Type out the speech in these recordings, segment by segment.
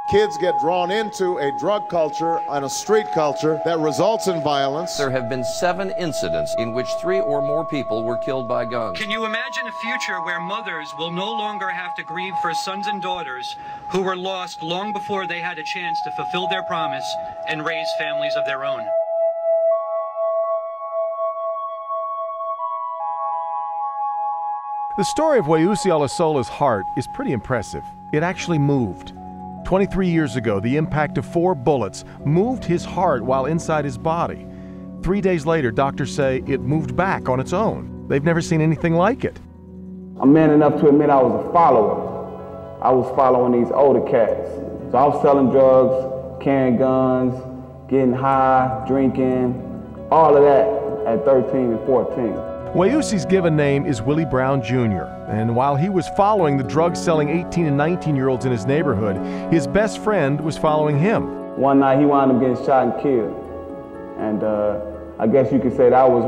Kids get drawn into a drug culture and a street culture that results in violence. There have been 7 incidents in which 3 or more people were killed by guns. Can you imagine a future where mothers will no longer have to grieve for sons and daughters who were lost long before they had a chance to fulfill their promise and raise families of their own? The story of Weusi Olusola's heart is pretty impressive. It actually moved. 23 years ago, the impact of 4 bullets moved his heart while inside his body. 3 days later, doctors say it moved back on its own. They've never seen anything like it. I'm man enough to admit I was a follower. I was following these older cats. So I was selling drugs, carrying guns, getting high, drinking, all of that at 13 and 14. Weusi's given name is Willie Brown Jr., and while he was following the drug-selling 18 and 19-year-olds in his neighborhood, his best friend was following him. One night he wound up getting shot and killed, and I guess you could say that was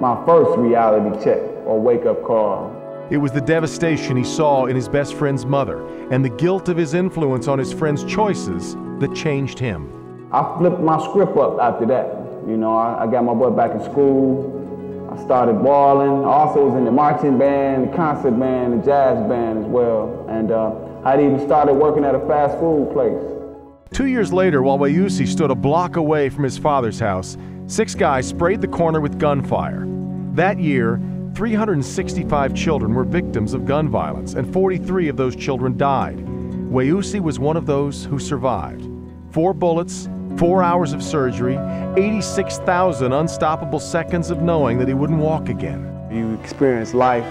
my first reality check or wake-up call. It was the devastation he saw in his best friend's mother and the guilt of his influence on his friend's choices that changed him. I flipped my script up after that. You know, I got my butt back in school. I started balling. I also was in the marching band, the concert band, the jazz band as well. And I'd even started working at a fast food place. 2 years later, while Weusi stood a block away from his father's house, 6 guys sprayed the corner with gunfire. That year, 365 children were victims of gun violence, and 43 of those children died. Weusi was one of those who survived. 4 bullets, 4 hours of surgery, 86,000 unstoppable seconds of knowing that he wouldn't walk again. You experience life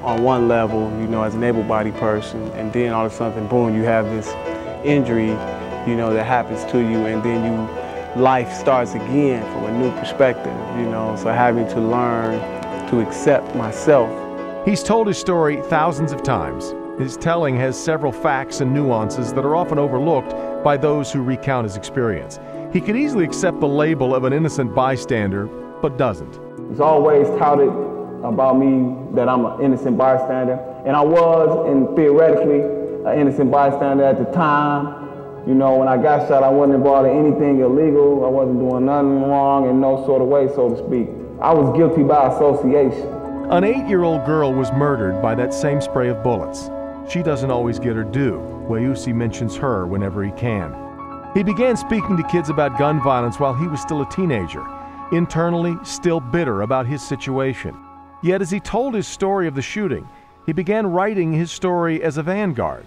on one level, you know, as an able-bodied person, and then all of a sudden, boom, you have this injury, you know, that happens to you, and then life starts again from a new perspective, you know, so having to learn to accept myself. He's told his story thousands of times. His telling has several facts and nuances that are often overlooked by those who recount his experience. He could easily accept the label of an innocent bystander, but doesn't. It's always touted about me that I'm an innocent bystander, and I was, and theoretically, an innocent bystander at the time. You know, when I got shot, I wasn't involved in anything illegal. I wasn't doing nothing wrong in no sort of way, so to speak. I was guilty by association. An 8-year-old girl was murdered by that same spray of bullets. She doesn't always get her due. Weusi mentions her whenever he can. He began speaking to kids about gun violence while he was still a teenager, internally still bitter about his situation. Yet as he told his story of the shooting, he began writing his story as a vanguard.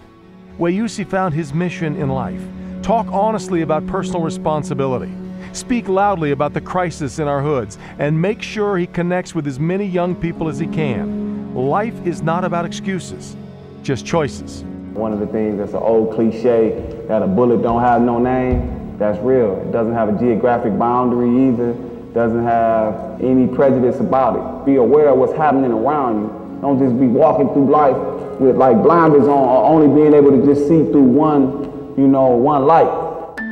Weusi found his mission in life: talk honestly about personal responsibility, speak loudly about the crisis in our hoods, and make sure he connects with as many young people as he can. Life is not about excuses, just choices. One of the things that's an old cliche, that a bullet don't have no name, that's real. It doesn't have a geographic boundary either. Doesn't have any prejudice about it. Be aware of what's happening around you. Don't just be walking through life with like blinders on, or only being able to just see through one light.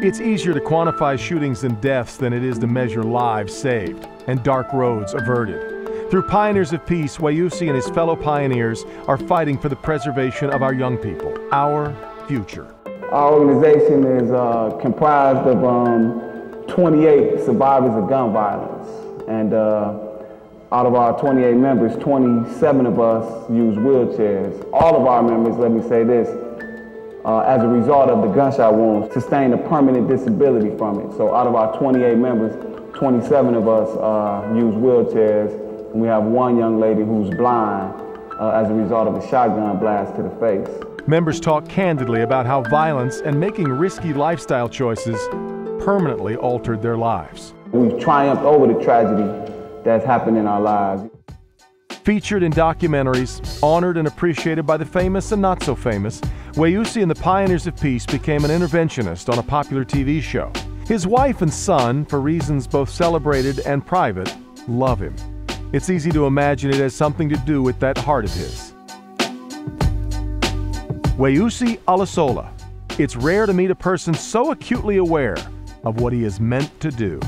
It's easier to quantify shootings and deaths than it is to measure lives saved and dark roads averted. Through Pioneers of Peace, Weusi and his fellow pioneers are fighting for the preservation of our young people, our future. Our organization is comprised of 28 survivors of gun violence. And out of our 28 members, 27 of us use wheelchairs. All of our members, let me say this, as a result of the gunshot wounds, sustained a permanent disability from it. So out of our 28 members, 27 of us use wheelchairs. And we have one young lady who's blind as a result of a shotgun blast to the face. Members talk candidly about how violence and making risky lifestyle choices permanently altered their lives. We've triumphed over the tragedy that's happened in our lives. Featured in documentaries, honored and appreciated by the famous and not so famous, Weusi and the Pioneers of Peace became an interventionist on a popular TV show. His wife and son, for reasons both celebrated and private, love him. It's easy to imagine it has something to do with that heart of his. Weusi Olusola. It's rare to meet a person so acutely aware of what he is meant to do.